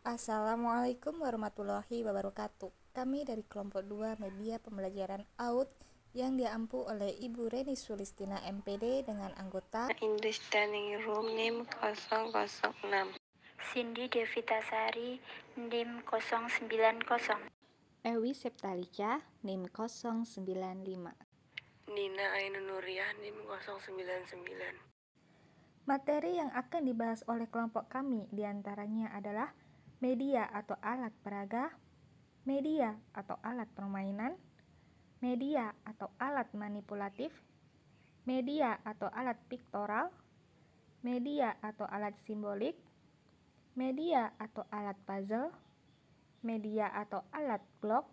Assalamualaikum warahmatullahi wabarakatuh. Kami dari kelompok 2 media pembelajaran AUD yang diampu oleh Ibu Reni Sulistina MPD dengan anggota English Standing Room NIM 006. Cindy Devitasari NIM 090. Ewi Septalica NIM 095. Nina Ainun Nuriyah NIM 099. Materi yang akan dibahas oleh kelompok kami diantaranya adalah media atau alat peraga, media atau alat permainan, media atau alat manipulatif, media atau alat piktoral, media atau alat simbolik, media atau alat puzzle, media atau alat blok,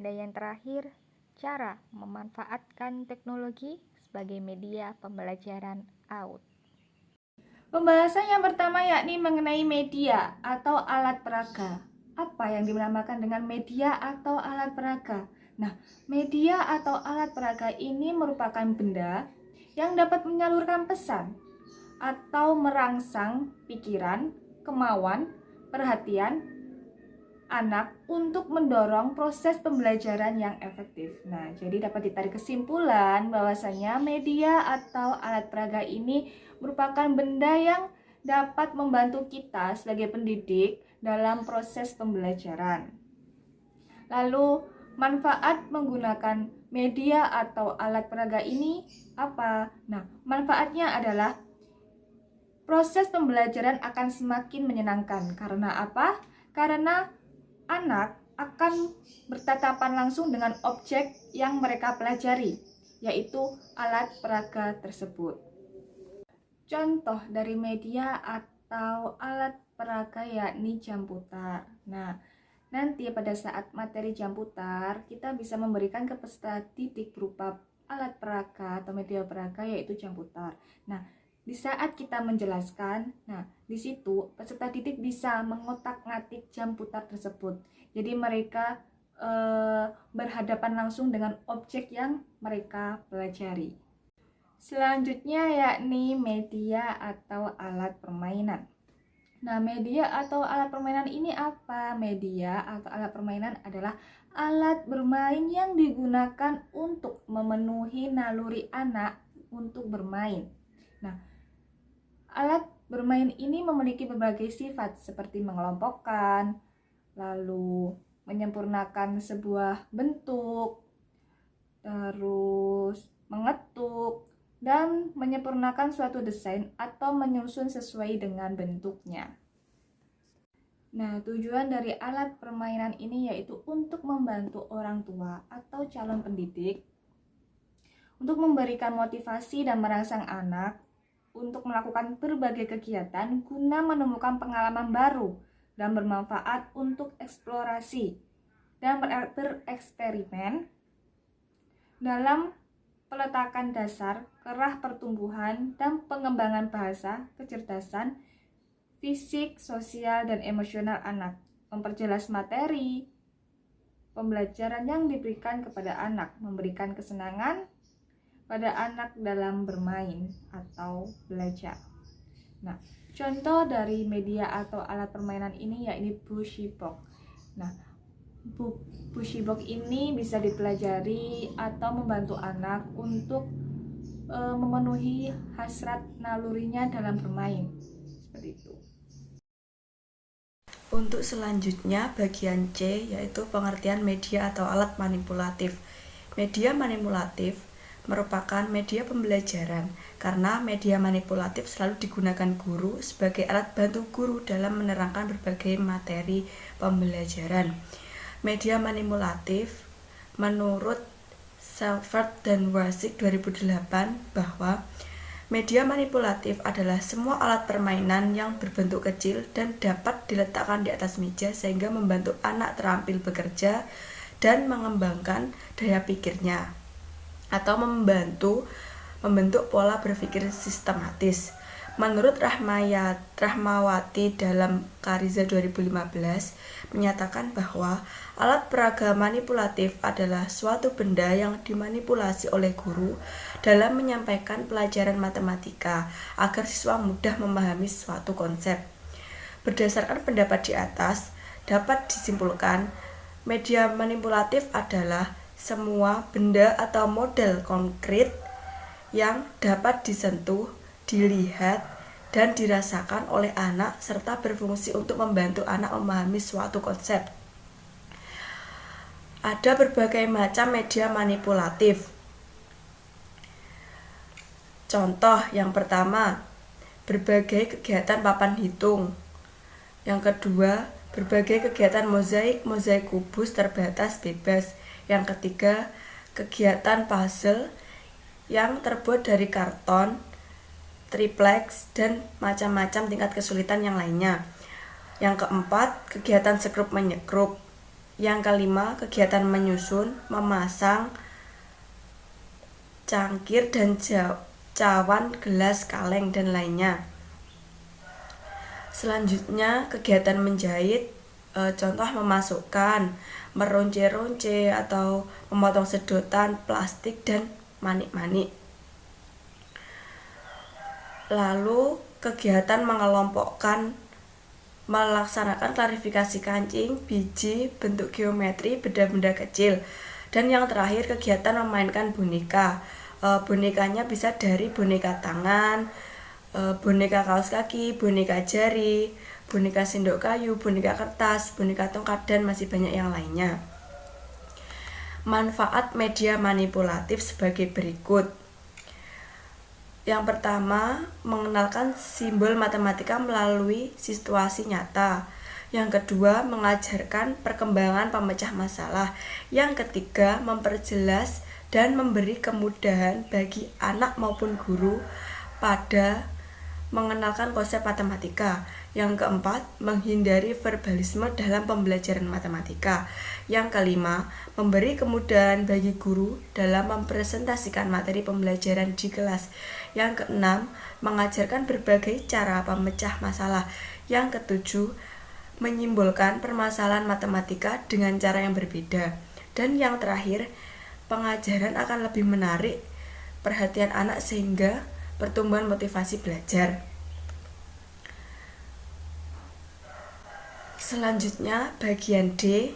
dan yang terakhir, cara memanfaatkan teknologi sebagai media pembelajaran AUD. Pembahasan yang pertama yakni mengenai media atau alat peraga. Apa yang dinamakan dengan media atau alat peraga? Nah, media atau alat peraga ini merupakan benda yang dapat menyalurkan pesan atau merangsang pikiran, kemauan, perhatian anak untuk mendorong proses pembelajaran yang efektif. Nah, jadi dapat ditarik kesimpulan bahwasanya media atau alat peraga ini merupakan benda yang dapat membantu kita sebagai pendidik dalam proses pembelajaran. Lalu, manfaat menggunakan media atau alat peraga ini apa? Nah, manfaatnya adalah proses pembelajaran akan semakin menyenangkan. Karena apa? Karena anak akan bertatapan langsung dengan objek yang mereka pelajari, yaitu alat peraga tersebut. Contoh dari media atau alat peraga yakni jam putar. Nah, nanti pada saat materi jam putar, kita bisa memberikan ke peserta didik berupa alat peraga atau media peraga yaitu jam putar. Nah, di saat kita menjelaskan, di situ peserta didik bisa mengotak-ngatik jam putar tersebut. Jadi mereka berhadapan langsung dengan objek yang mereka pelajari. Selanjutnya yakni media atau alat permainan. Nah, media atau alat permainan ini apa? Media atau alat permainan adalah alat bermain yang digunakan untuk memenuhi naluri anak untuk bermain. Nah, alat bermain ini memiliki berbagai sifat seperti mengelompokkan, lalu menyempurnakan sebuah bentuk, terus mengetuk, dan menyempurnakan suatu desain atau menyusun sesuai dengan bentuknya. Nah, tujuan dari alat permainan ini yaitu untuk membantu orang tua atau calon pendidik untuk memberikan motivasi dan merangsang anak untuk melakukan berbagai kegiatan guna menemukan pengalaman baru dan bermanfaat untuk eksplorasi dan bereksperimen dalam peletakan dasar kerah pertumbuhan dan pengembangan bahasa, kecerdasan, fisik, sosial, dan emosional anak, memperjelas materi pembelajaran yang diberikan kepada anak, memberikan kesenangan pada anak dalam bermain atau belajar. Nah, contoh dari media atau alat permainan ini yaitu Bushy Box. Nah, Bushy Box ini bisa dipelajari atau membantu anak untuk memenuhi hasrat nalurinya dalam bermain. Seperti itu. Untuk selanjutnya bagian C yaitu pengertian media atau alat manipulatif. Media manipulatif merupakan media pembelajaran karena media manipulatif selalu digunakan guru sebagai alat bantu guru dalam menerangkan berbagai materi pembelajaran. Media manipulatif menurut Selford dan Warsick 2008 bahwa media manipulatif adalah semua alat permainan yang berbentuk kecil dan dapat diletakkan di atas meja sehingga membantu anak terampil bekerja dan mengembangkan daya pikirnya atau membentuk pola berpikir sistematis. Menurut Rahmawati dalam Kariza 2015 menyatakan bahwa alat peraga manipulatif adalah suatu benda yang dimanipulasi oleh guru dalam menyampaikan pelajaran matematika agar siswa mudah memahami suatu konsep. Berdasarkan pendapat di atas, dapat disimpulkan media manipulatif adalah semua benda atau model konkret yang dapat disentuh, dilihat, dan dirasakan oleh anak serta berfungsi untuk membantu anak memahami suatu konsep. Ada berbagai macam media manipulatif. Contoh yang pertama, berbagai kegiatan papan hitung. Yang kedua, berbagai kegiatan mozaik kubus terbatas bebas. Yang ketiga, kegiatan puzzle yang terbuat dari karton, triplex, dan macam-macam tingkat kesulitan yang lainnya. Yang keempat, kegiatan sekrup menyekrup. Yang kelima, kegiatan menyusun, memasang, cangkir dan cawan, gelas, kaleng, dan lainnya. Selanjutnya, kegiatan menjahit, contoh memasukkan, meronce-ronce atau memotong sedotan, plastik, dan manik-manik. Lalu, kegiatan mengelompokkan, melaksanakan klarifikasi kancing, biji, bentuk geometri, benda-benda kecil. Dan yang terakhir, kegiatan memainkan boneka. Bonekanya bisa dari boneka tangan, boneka kaos kaki, boneka jari, boneka sendok kayu, boneka kertas, boneka tongkat, dan masih banyak yang lainnya. Manfaat media manipulatif sebagai berikut. Yang pertama, mengenalkan simbol matematika melalui situasi nyata. Yang kedua, mengajarkan perkembangan pemecah masalah. Yang ketiga, memperjelas dan memberi kemudahan bagi anak maupun guru pada mengenalkan konsep matematika. Yang keempat, menghindari verbalisme dalam pembelajaran matematika. Yang kelima, memberi kemudahan bagi guru dalam mempresentasikan materi pembelajaran di kelas. Yang keenam, mengajarkan berbagai cara pemecah masalah. Yang ketujuh, menyimbolkan permasalahan matematika dengan cara yang berbeda. Dan yang terakhir, pengajaran akan lebih menarik perhatian anak sehingga pertumbuhan motivasi belajar. Selanjutnya bagian D,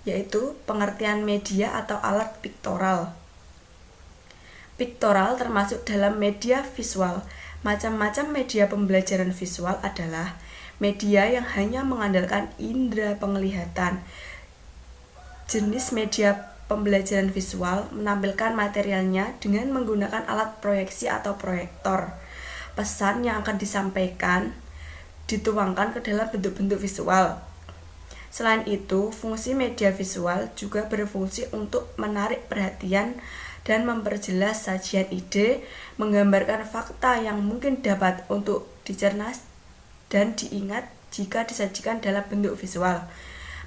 yaitu pengertian media atau alat piktoral. Piktoral termasuk dalam media visual. Macam-macam media pembelajaran visual adalah media yang hanya mengandalkan indera penglihatan. Jenis media pembelajaran visual menampilkan materialnya dengan menggunakan alat proyeksi atau proyektor. Pesan yang akan disampaikan dituangkan ke dalam bentuk-bentuk visual. Selain itu, fungsi media visual juga berfungsi untuk menarik perhatian dan memperjelas sajian ide, menggambarkan fakta yang mungkin dapat untuk dicerna dan diingat jika disajikan dalam bentuk visual.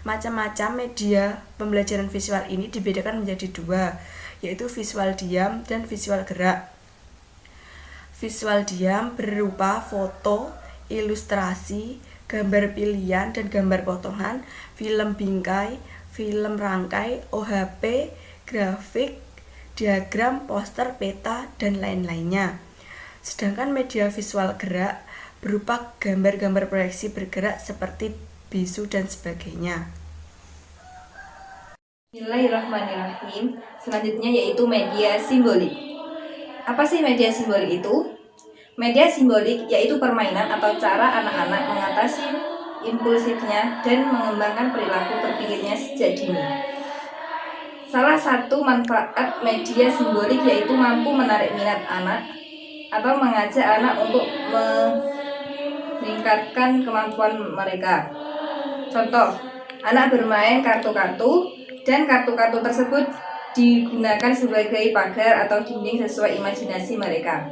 Macam-macam media pembelajaran visual ini dibedakan menjadi dua, yaitu visual diam dan visual gerak. Visual diam berupa foto, ilustrasi, gambar pilihan dan gambar potongan, film bingkai, film rangkai, OHP, grafik, diagram, poster, peta, dan lain-lainnya. Sedangkan media visual gerak berupa gambar-gambar proyeksi bergerak seperti bisu dan sebagainya. Bismillahirrahmanirrahim. Selanjutnya yaitu media simbolik. Apa sih media simbolik itu? Media simbolik yaitu permainan atau cara anak-anak mengatasi impulsifnya dan mengembangkan perilaku berpikirnya sejak dini. Salah satu manfaat media simbolik yaitu mampu menarik minat anak atau mengajak anak untuk meningkatkan kemampuan mereka. Contoh, anak bermain kartu-kartu dan kartu-kartu tersebut digunakan sebagai pagar atau dinding sesuai imajinasi mereka.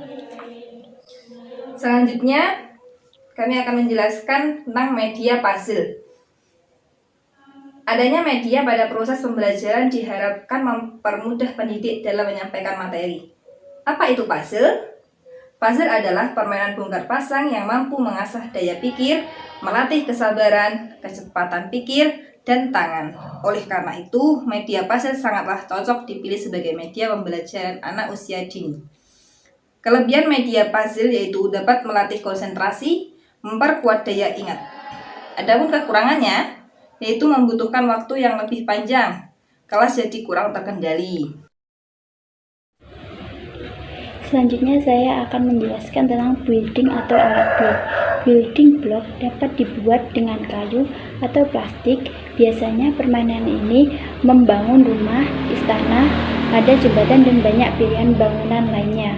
Selanjutnya, kami akan menjelaskan tentang media puzzle. Adanya media pada proses pembelajaran diharapkan mempermudah pendidik dalam menyampaikan materi. Apa itu puzzle? Puzzle adalah permainan bongkar pasang yang mampu mengasah daya pikir, melatih kesabaran, kecepatan pikir, dan tangan. Oleh karena itu, media puzzle sangatlah cocok dipilih sebagai media pembelajaran anak usia dini. Kelebihan media puzzle yaitu dapat melatih konsentrasi, memperkuat daya ingat. Adapun kekurangannya, yaitu membutuhkan waktu yang lebih panjang, kelas jadi kurang terkendali. Selanjutnya saya akan menjelaskan tentang building atau alat blok. Building block dapat dibuat dengan kayu atau plastik. Biasanya permainan ini membangun rumah, istana, ada jembatan dan banyak pilihan bangunan lainnya.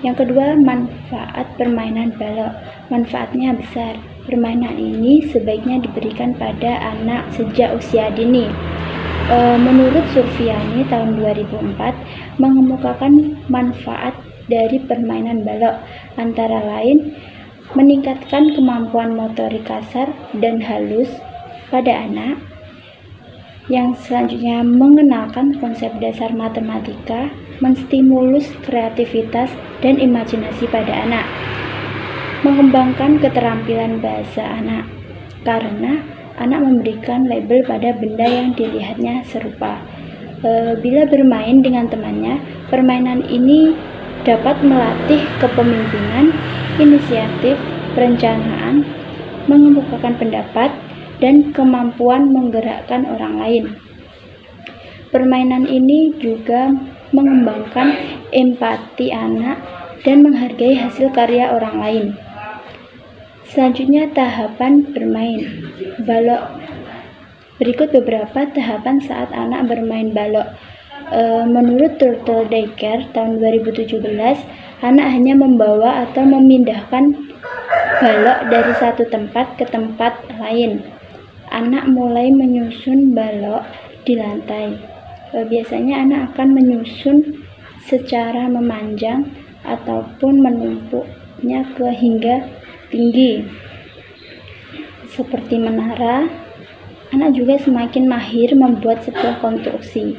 Yang kedua, manfaat permainan balok. Manfaatnya besar. Permainan ini sebaiknya diberikan pada anak sejak usia dini. Menurut Surfiani tahun 2004 mengemukakan manfaat dari permainan balok antara lain meningkatkan kemampuan motorik kasar dan halus pada anak. Yang selanjutnya mengenalkan konsep dasar matematika, menstimulus kreativitas dan imajinasi pada anak. Mengembangkan keterampilan bahasa anak karena anak memberikan label pada benda yang dilihatnya serupa. Bila bermain dengan temannya, permainan ini dapat melatih kepemimpinan, inisiatif, perencanaan, mengemukakan pendapat, dan kemampuan menggerakkan orang lain. Permainan ini juga mengembangkan empati anak dan menghargai hasil karya orang lain. Selanjutnya, tahapan bermain balok. Berikut beberapa tahapan saat anak bermain balok. Menurut Turtle Daycare tahun 2017, anak hanya membawa atau memindahkan balok dari satu tempat ke tempat lain. Anak mulai menyusun balok di lantai. Biasanya anak akan menyusun secara memanjang ataupun menumpuknya hingga tinggi seperti menara. Anak juga semakin mahir membuat sebuah konstruksi.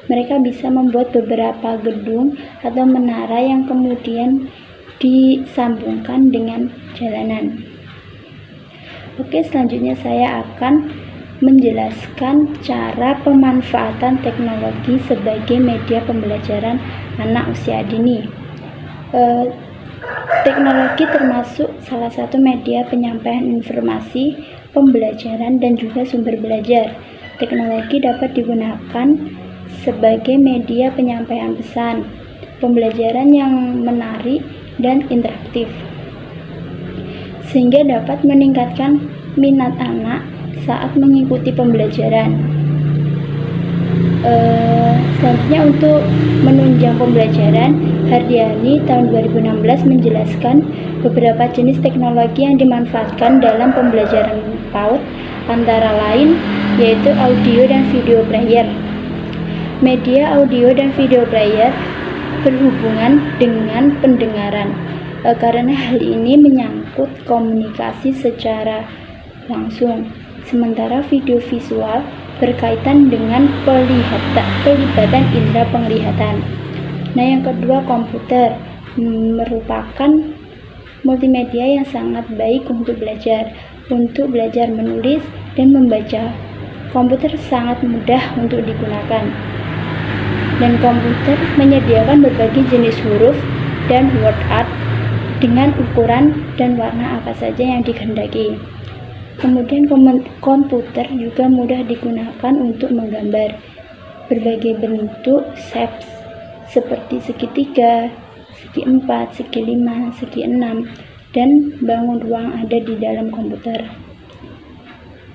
Mereka bisa membuat beberapa gedung atau menara yang kemudian disambungkan dengan jalanan. Oke, selanjutnya saya akan menjelaskan cara pemanfaatan teknologi sebagai media pembelajaran anak usia dini. Teknologi termasuk salah satu media penyampaian informasi, pembelajaran, dan juga sumber belajar. Teknologi dapat digunakan sebagai media penyampaian pesan, pembelajaran yang menarik dan interaktif, sehingga dapat meningkatkan minat anak saat mengikuti pembelajaran. Selanjutnya, untuk menunjang pembelajaran, Hardiani tahun 2016 menjelaskan beberapa jenis teknologi yang dimanfaatkan dalam pembelajaran PAUD, antara lain yaitu audio dan video player. Media audio dan video player berhubungan dengan pendengaran, karena hal ini menyangkut komunikasi secara langsung, sementara video visual berkaitan dengan pelibatan indera penglihatan. Nah, yang kedua, komputer merupakan multimedia yang sangat baik untuk belajar menulis dan membaca. Komputer sangat mudah untuk digunakan, dan komputer menyediakan berbagai jenis huruf dan word art dengan ukuran dan warna apa saja yang dikehendaki. Kemudian komputer juga mudah digunakan untuk menggambar berbagai bentuk shapes seperti segitiga, segi 4, segi 5, segi 6, dan bangun ruang ada di dalam komputer.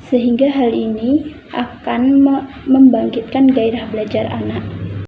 Sehingga hal ini akan membangkitkan gairah belajar anak.